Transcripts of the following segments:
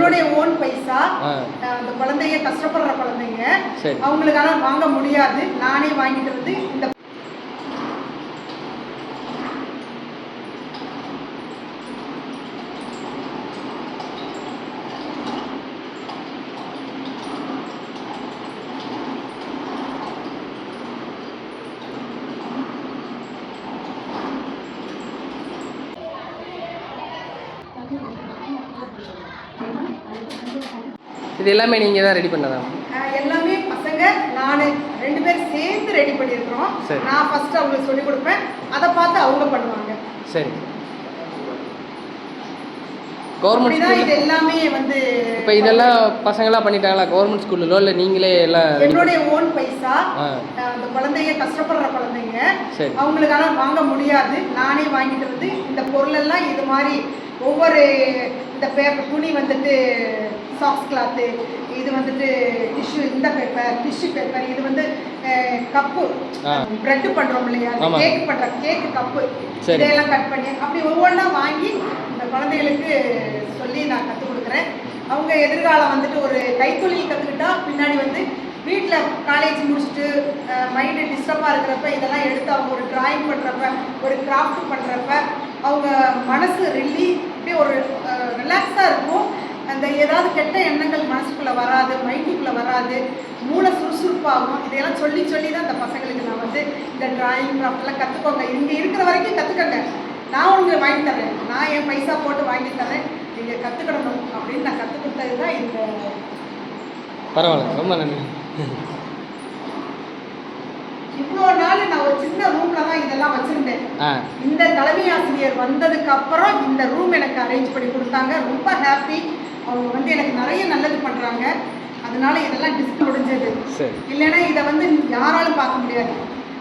என்னுடைய ஓன் பைசா. அந்த குழந்தைங்க கஷ்டப்படுற குழந்தைங்க, அவங்களுக்காக வாங்க முடியாது. நானே வாங்கிட்டு வந்து இந்த இது எல்லாமே நீங்கள் தான் ரெடி பண்ணதா? எல்லாமே பசங்க நான் 2 பேர் சேர்ந்து ரெடி பண்ணியிருக்கிறோம். நான் ஃபர்ஸ்ட் அவங்களுக்கு சொல்லிக் கொடுப்பேன், அதை பார்த்து அவங்க பண்ணுவாங்க. சரி. கவர்மெண்ட் ஸ்கூல் இது எல்லாமே வந்து இப்போ இதெல்லாம் பசங்களாம் பண்ணிட்டாங்களா கவர்மெண்ட் ஸ்கூல்ல? இல்லை நீங்களே எல்லாம்? என்னுடைய ஓன் பைசா. அந்த குழந்தைங்க கஷ்டப்படுற குழந்தைங்க, அவங்களுக்காக வாங்க முடியாது. நானே வாங்கிட்டு வந்து இந்த பொருள் எல்லாம் இது மாதிரி ஒவ்வொரு இந்த பேப்பர் துணி வந்துட்டு சாக்ஸ் கிளாத்து, இது வந்துட்டு டிஷ்யூ, இந்த பேப்பர் டிஷ்யூ பேப்பர், இது வந்து கப்பு பிரெட் பண்ணுறோம் இல்லையா, கேக் பண்ணுற கேக்கு கப்பு, இதையெல்லாம் கட் பண்ணி அப்படி ஒவ்வொன்றா வாங்கி இந்த குழந்தைகளுக்கு சொல்லி நான் கற்றுக் கொடுக்குறேன். அவங்க எதிர்காலம் வந்துட்டு ஒரு கைத்தொழில் கற்றுக்கிட்டா பின்னாடி வந்து வீட்டில் காலேஜ் முடிச்சுட்டு மைண்டு டிஸ்டர்பாக இருக்கிறப்ப இதெல்லாம் எடுத்து அவங்க ஒரு ட்ராயிங் பண்ணுறப்ப, ஒரு கிராஃப்ட் பண்ணுறப்ப அவங்க மனசு இப்படியே ஒரு ரிலாக்ஸாக இருக்கும். அந்த ஏதாவது கெட்ட எண்ணங்கள் மனசுக்குள்ளே வராது, மைண்டுக்குள்ளே வராது, மூளை சுறுசுறுப்பாகும். இதையெல்லாம் சொல்லி சொல்லி தான் இந்த பசங்களுக்கு நான் வந்து இந்த ட்ராயிங் கிராஃப்ட்லாம் கற்றுக்கோங்க, இங்கே இருக்கிற வரைக்கும் கற்றுக்கங்க, நான் உங்களுக்கு வாங்கி தரேன், நான் என் பைசா போட்டு வாங்கி தரேன், நீங்கள் கற்றுக்கிடணும் அப்படின்னு நான் கற்றுக் கொடுத்தது தான் இந்த. பரவாயில்ல, ரொம்ப நன்றி. இவ்வளோ நாள் நான் ஒரு சின்ன ரூம்ல தான் இதெல்லாம் வச்சிருந்தேன். இந்த தலைமை ஆசிரியர் வந்ததுக்கு அப்புறம் இந்த ரூம் எனக்கு அரேஞ்ச் பண்ணி கொடுத்தாங்க. ரொம்ப ஹாப்பி. அவங்க வந்து எனக்கு நிறைய நல்லது பண்றாங்க. அதனால இதெல்லாம் டிஸ்கவுண்ட் முடிஞ்சது. இல்லைன்னா இதை வந்து யாராலும் பார்க்க முடியாது,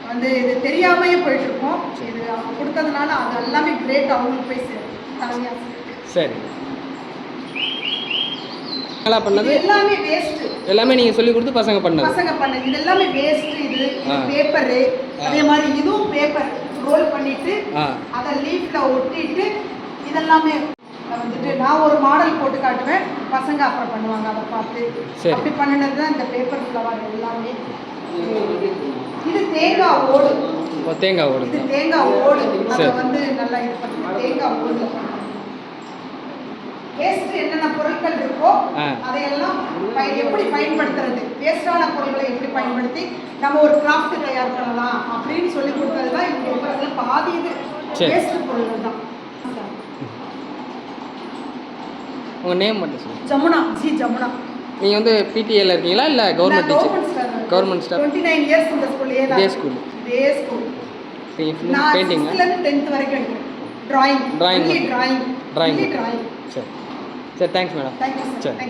வந்து இது தெரியாமையே போயிட்டு இருக்கோம். இது அவங்க கொடுத்ததுனால அது எல்லாமே கிரேட். அவங்களுக்கு போய் தலைமை ஆசிரியர். சரி. பண்ணது எல்லாமே வேஸ்ட். எல்லாமே நீங்க சொல்லி கொடுத்து பசங்க பண்ணது. இது எல்லாமே வேஸ்ட். இது பேப்பர், அதே மாதிரி இதுவும் பேப்பர் ரோல் பண்ணிட்டு அத லீஃப்ல ஒட்டிட்டு இதெல்லாமே வந்துட்டு நான் ஒரு மாடல் போட்டு காட்டுவேன், பசங்க அப்புறம் பண்ணுவாங்க அதை பார்த்து. அப்படி பண்ணினது தான் இந்த பேப்பர் ஃப்ளவர் எல்லாமே. இது தேங்காய் ஓடு. தேங்காய் ஓடு. இது தேங்காய் ஓடு. அதை வந்து நல்லா இது பண்ணி தேங்காய் ஓடு வேஸ்ட் என்னென்ன பொருட்கள் இருக்கோ அதையெல்லாம் எப்படி பயன்படுத்துறது, வேஸ்டான பொருட்களை எப்படி பயன்படுத்தி நம்ம ஒரு கிராஃப்ட் தயார் பண்ணலாம் அப்படின்னு சொல்லி கொடுத்தது தான் இங்கே இருக்கிறதுல பாதி. இது வேஸ்ட் பொருட்கள் தான். உங்கள் நேம் மட்டும் சொல்லுங்கள். ஜமுனா, ஜி ஜமுனா. நீங்கள் வந்து பிடிஏல இருக்கீங்களா இல்லை government teacher? Government staff. 29 years இந்த ஸ்கூல்லே தான். இதே ஸ்கூல். நான் பெயிண்டிங் 10th வரைக்கும் எடுக்கிறேன். டிராயிங். சரி சரி, தேங்க்ஸ் மேடம். சரி.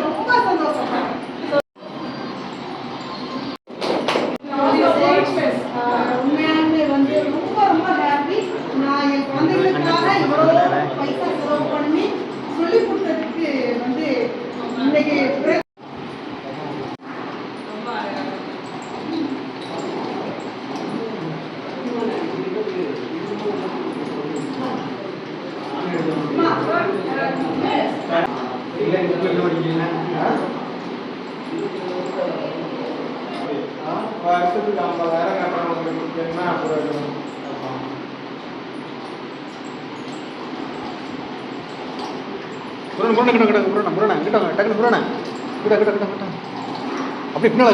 ரொம்ப சந்தோஷம். உண்மையாகவே வந்து ரொம்ப ரொம்ப ஹாப்பி. நான் என் குழந்தைகளுக்காக இவ்வளோ பைசா செலவு பண்ணி சொல்லி கொடுத்ததுக்கு வந்து இன்னைக்கு வருஷத்துக்கு 50,000 கட்டணும் என்ன அப்புறம் அப்படி பின்னால